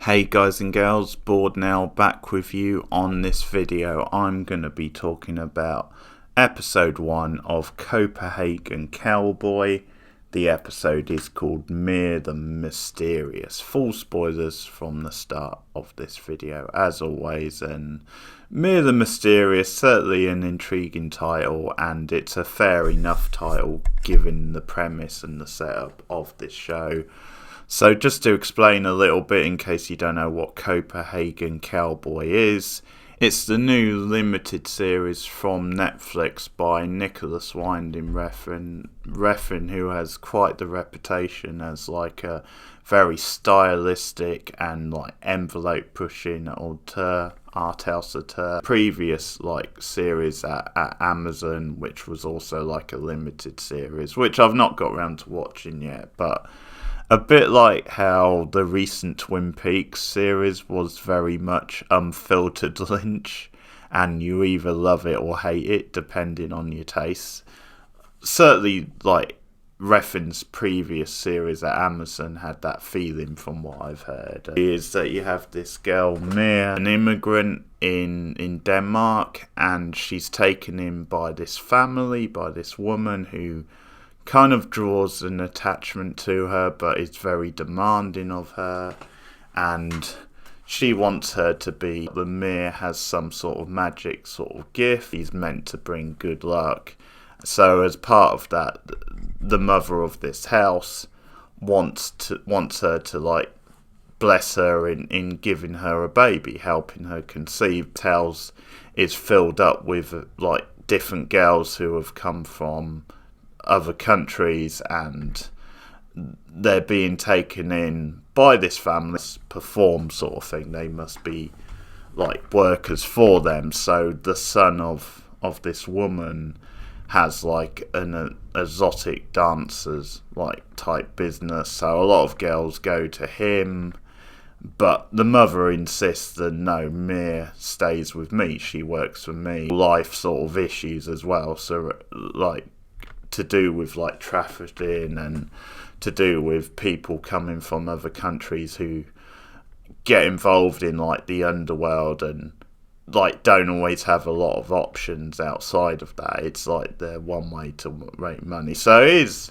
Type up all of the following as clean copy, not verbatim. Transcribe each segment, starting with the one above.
Hey guys and girls, Bored now, back with you on this video. I'm going to be talking about episode 1 of Copenhagen Cowboy. The episode is called Mir the Mysterious. Full spoilers from the start of this video as always, and Mir the Mysterious, certainly an intriguing title, and it's a fair enough title given the premise and the setup of this show. So just to explain a little bit in case you don't know what Copenhagen Cowboy is, it's the new limited series from Netflix by Nicholas Winding Refn, who has quite the reputation as like a very stylistic and like envelope pushing art house auteur. Previous like series at Amazon, which was also like a limited series, which I've not got around to watching yet, but a bit like how the recent Twin Peaks series was very much unfiltered Lynch, and you either love it or hate it depending on your tastes. Certainly, like Refn's previous series at Amazon had that feeling from what I've heard. Is that you have this girl Mir, an immigrant in Denmark, and she's taken in by this family, by this woman who kind of draws an attachment to her but is very demanding of her, and she wants her to be. The Mir has some sort of magic sort of gift. He's meant to bring good luck. So as part of that, the mother of this house wants her to like bless her in giving her a baby, helping her conceive. House is filled up with like different girls who have come from other countries, and they're being taken in by this family to perform sort of thing. They must be like workers for them. So the son of this woman has like an exotic dancers like type business, so a lot of girls go to him, but the mother insists that no, Mir stays with me, she works for me. Life sort of issues as well, so like to do with like trafficking and to do with people coming from other countries who get involved in like the underworld and like don't always have a lot of options outside of that. It's like their one way to make money, so it is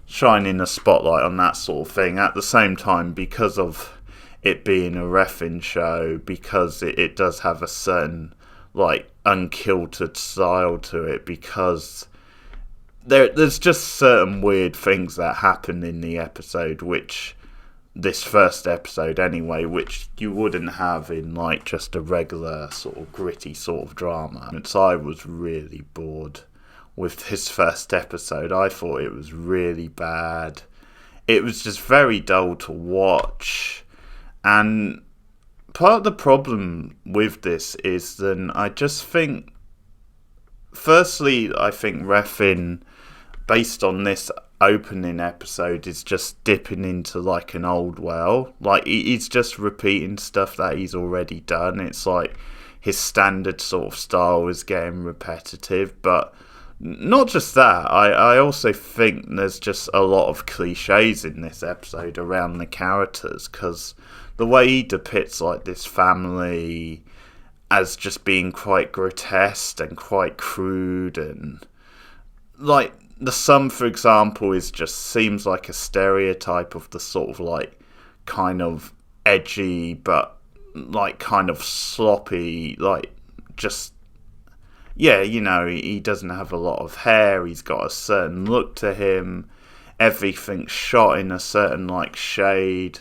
shining a spotlight on that sort of thing. At the same time, because of it being a Refn show, because it does have a certain like unkilted style to it, because there's just certain weird things that happen in the episode, which this first episode anyway, which you wouldn't have in like just a regular sort of gritty sort of drama. And so I was really bored with this first episode. I thought it was really bad. It was just very dull to watch, and part of the problem with this is that I just think, firstly, I think Refn, based on this opening episode, is just dipping into like an old well. Like he's just repeating stuff that he's already done. It's like his standard sort of style is getting repetitive. But not just that, I also think there's just a lot of cliches in this episode around the characters, because the way he depicts like this family as just being quite grotesque and quite crude, and like the son, for example, seems like a stereotype of the sort of like kind of edgy but like kind of sloppy, like just, yeah, you know, he doesn't have a lot of hair, he's got a certain look to him, everything's shot in a certain like shade.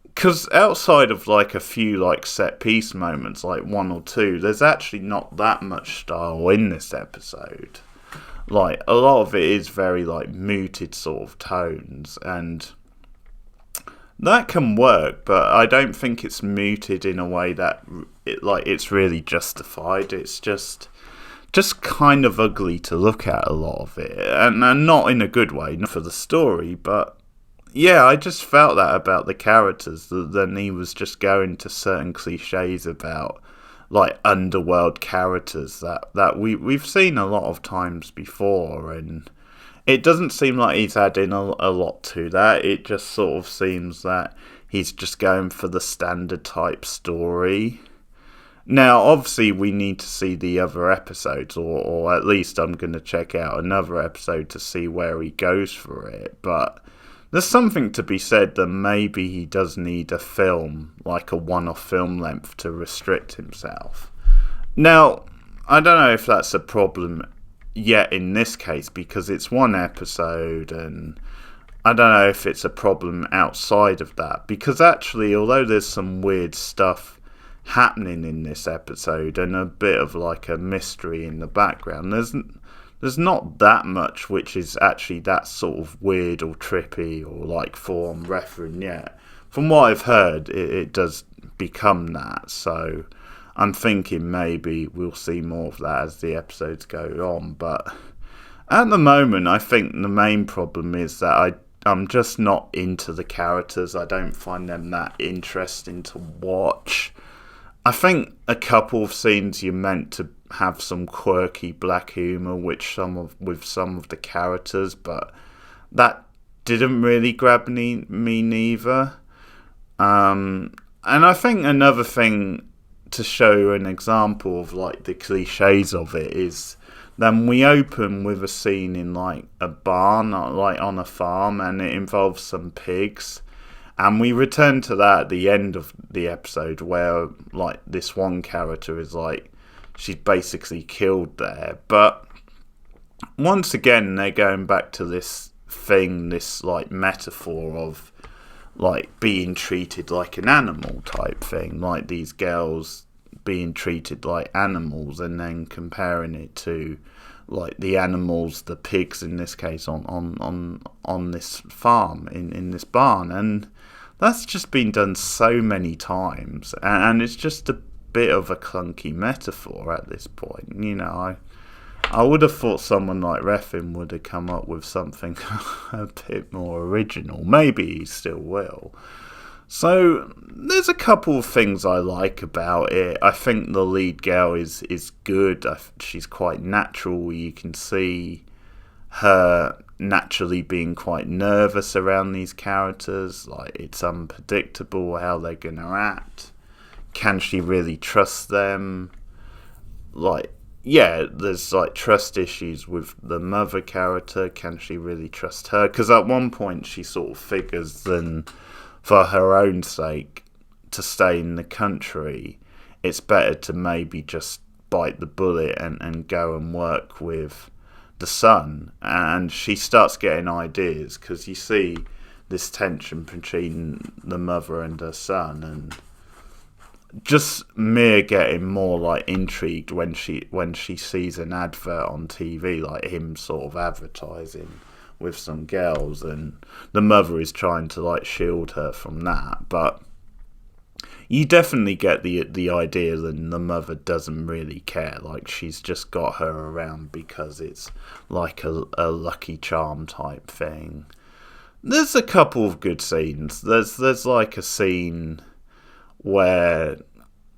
Because outside of like a few like set piece moments, like one or two, there's actually not that much style in this episode. Like a lot of it is very like muted sort of tones, and that can work, but I don't think it's muted in a way that it's really justified. It's just kind of ugly to look at, a lot of it, and not in a good way, not for the story, but yeah, I just felt that about the characters, that then he was just going to certain cliches about like underworld characters that we've seen a lot of times before, and it doesn't seem like he's adding a lot to that. It just sort of seems that he's just going for the standard type story. Now, obviously, we need to see the other episodes, or at least I'm going to check out another episode to see where he goes for it. But there's something to be said that maybe he does need a film, like a one-off film length, to restrict himself. Now, I don't know if that's a problem yet in this case, because it's one episode, and I don't know if it's a problem outside of that. Because actually, although there's some weird stuff happening in this episode and a bit of like a mystery in the background, there's not that much which is actually that sort of weird or trippy or like form reference yet. From what I've heard, it does become that, so I'm thinking maybe we'll see more of that as the episodes go on. But at the moment, I think the main problem is that I'm just not into the characters. I don't find them that interesting to watch. I think a couple of scenes you're meant to have some quirky black humour with some of the characters, but that didn't really grab me neither. And I think another thing to show an example of like the cliches of it is then we open with a scene in like a barn, like on a farm, and it involves some pigs. And we return to that at the end of the episode where, like, this one character is, like, she's basically killed there. But once again, they're going back to this thing, this, like, metaphor of, like, being treated like an animal type thing. Like, these girls being treated like animals and then comparing it to, like, the animals, the pigs in this case, on this farm, in this barn. And that's just been done so many times, and it's just a bit of a clunky metaphor at this point. You know, I would have thought someone like Refn would have come up with something a bit more original. Maybe he still will. So there's a couple of things I like about it. I think the lead girl is good. She's quite natural. You can see her naturally being quite nervous around these characters. Like, it's unpredictable how they're going to act. Can she really trust them? Like, yeah, there's like trust issues with the mother character. Can she really trust her? Because at one point she sort of figures then for her own sake to stay in the country, it's better to maybe just bite the bullet and go and work with the son. And she starts getting ideas because you see this tension between the mother and her son, and just mere getting more like intrigued when she sees an advert on TV, like him sort of advertising with some girls, and the mother is trying to like shield her from that. But you definitely get the idea that the mother doesn't really care. Like, she's just got her around because it's like a lucky charm type thing. There's a couple of good scenes. There's like a scene where,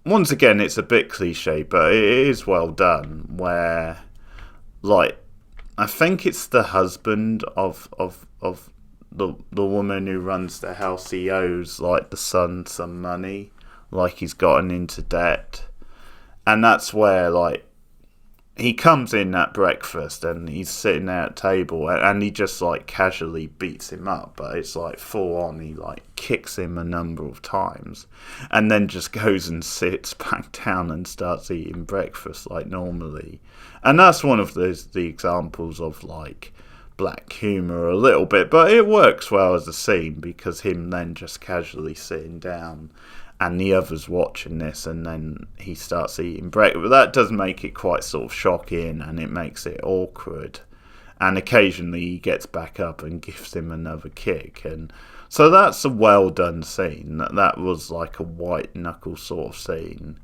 once again, it's a bit cliche, but it is well done, where, like, I think it's the husband of the woman who runs the house. He owes, like, the son some money. Like, he's gotten into debt. And that's where, like, he comes in at breakfast and he's sitting there at table and he just, like, casually beats him up. But it's, like, full on. He, like, kicks him a number of times and then just goes and sits back down and starts eating breakfast like normally. And that's one of the examples of, like, black humour a little bit. But it works well as a scene because him then just casually sitting down and the others watching this, and then he starts eating breakfast. But that does make it quite sort of shocking, and it makes it awkward. And occasionally he gets back up and gives him another kick. And so that's a well done scene. That was like a white knuckle sort of scene.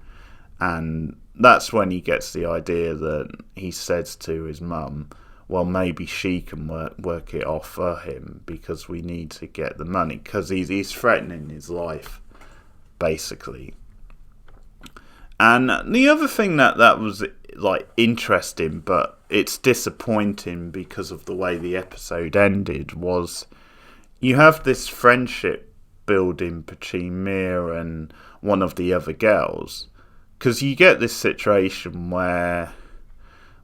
And that's when he gets the idea that he says to his mum, well, maybe she can work it off for him because we need to get the money. Because he's threatening his life, basically. And the other thing that was like interesting, but it's disappointing because of the way the episode ended, was you have this friendship building between Mia and one of the other girls. Because you get this situation where,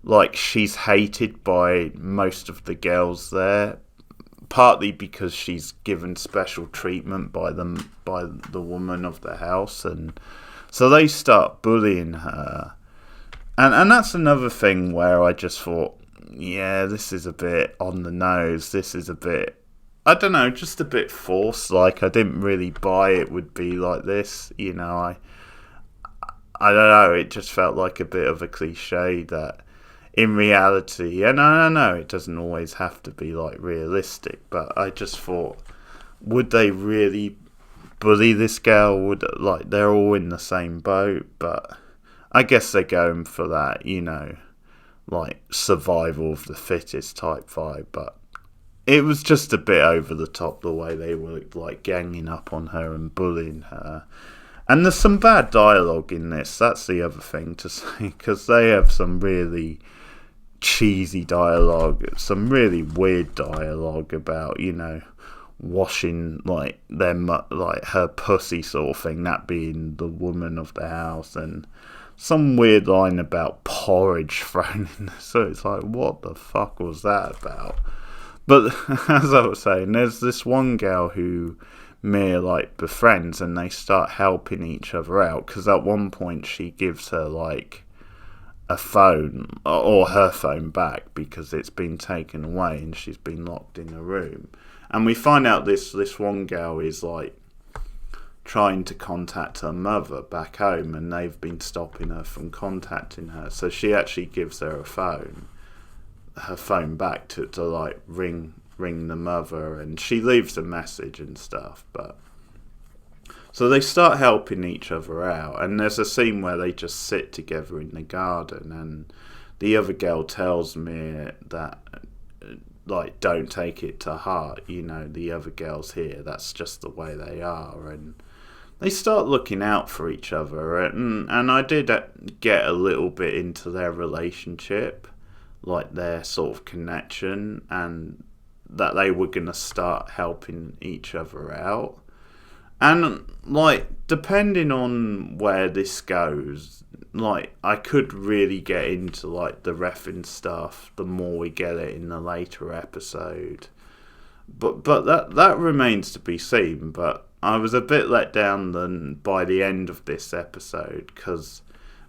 like, she's hated by most of the girls there, partly because she's given special treatment by the woman of the house, and so they start bullying her. And that's another thing where I just thought, yeah, this is a bit on the nose. This is a bit, I don't know, just a bit forced. Like, I didn't really buy it would be like this. You know, I don't know. It just felt like a bit of a cliche that in reality, and I know it doesn't always have to be like realistic, but I just thought, would they really bully this girl? Would, like, they're all in the same boat, but I guess they're going for that, you know, like survival of the fittest type vibe. But it was just a bit over the top the way they were like ganging up on her and bullying her. And there's some bad dialogue in this. That's the other thing to say, because they have some really cheesy dialogue, some really weird dialogue about, you know, washing like them, like her pussy sort of thing, that being the woman of the house, and some weird line about porridge thrown in there. So it's like, what the fuck was that about? But as I was saying, there's this one girl who Mia like befriends, and they start helping each other out, because at one point she gives her like a phone, or her phone back, because it's been taken away and she's been locked in a room. And we find out this one girl is like trying to contact her mother back home, and they've been stopping her from contacting her. So she actually gives her her phone back to like ring the mother, and she leaves a message and stuff. But so they start helping each other out, and there's a scene where they just sit together in the garden, and the other girl tells me that, like, don't take it to heart, you know, the other girls here, that's just the way they are. And they start looking out for each other, and I did get a little bit into their relationship, like their sort of connection, and that they were going to start helping each other out. And, like, depending on where this goes, like, I could really get into, like, the reffing stuff the more we get it in the later episode. But that remains to be seen. But I was a bit let down by the end of this episode, because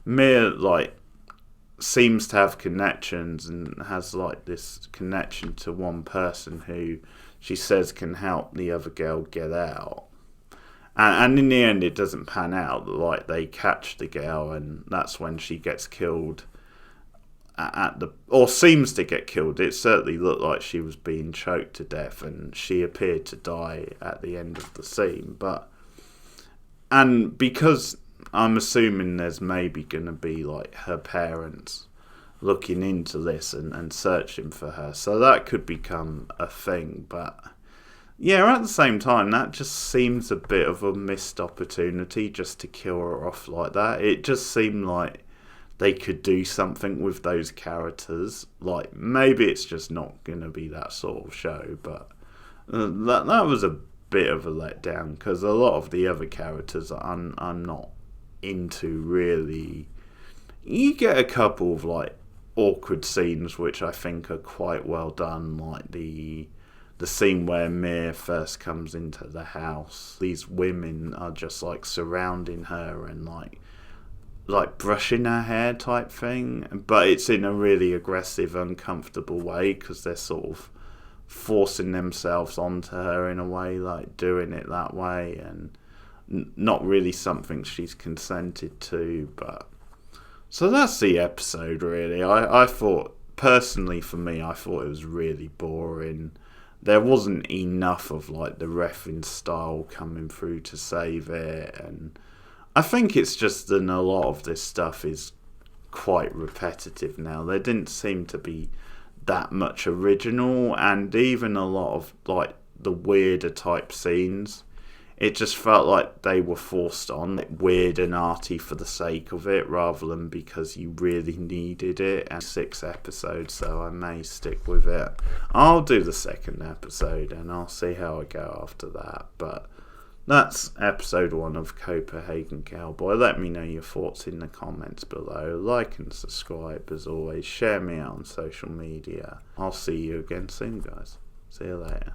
Mia, like, seems to have connections and has, like, this connection to one person who she says can help the other girl get out. And in the end, it doesn't pan out. Like, they catch the girl, and that's when she gets killed or seems to get killed. It certainly looked like she was being choked to death, and she appeared to die at the end of the scene. And because I'm assuming there's maybe going to be, like, her parents looking into this and searching for her, so that could become a thing. But yeah, at the same time, that just seems a bit of a missed opportunity just to kill her off like that. It just seemed like they could do something with those characters. Like, maybe it's just not going to be that sort of show, but that was a bit of a letdown, because a lot of the other characters I'm not into, really. You get a couple of, like, awkward scenes which I think are quite well done, like the scene where Mia first comes into the house. These women are just like surrounding her and like brushing her hair type thing, but it's in a really aggressive, uncomfortable way, because they're sort of forcing themselves onto her in a way, like doing it that way, and not really something she's consented to. But so that's the episode, really. I thought, personally for me, I thought it was really boring. There wasn't enough of, like, the reffing style coming through to save it, and I think it's just that a lot of this stuff is quite repetitive now. There didn't seem to be that much original, and even a lot of, like, the weirder type scenes, it just felt like they were forced on, like, weird and arty for the sake of it, rather than because you really needed it. And 6 episodes, so I may stick with it. I'll do the second episode, and I'll see how I go after that. But That's episode 1 of Copenhagen Cowboy. Let me know your thoughts in the comments below. Like and subscribe as always. Share me out on social media. I'll see you again soon, guys. See you later.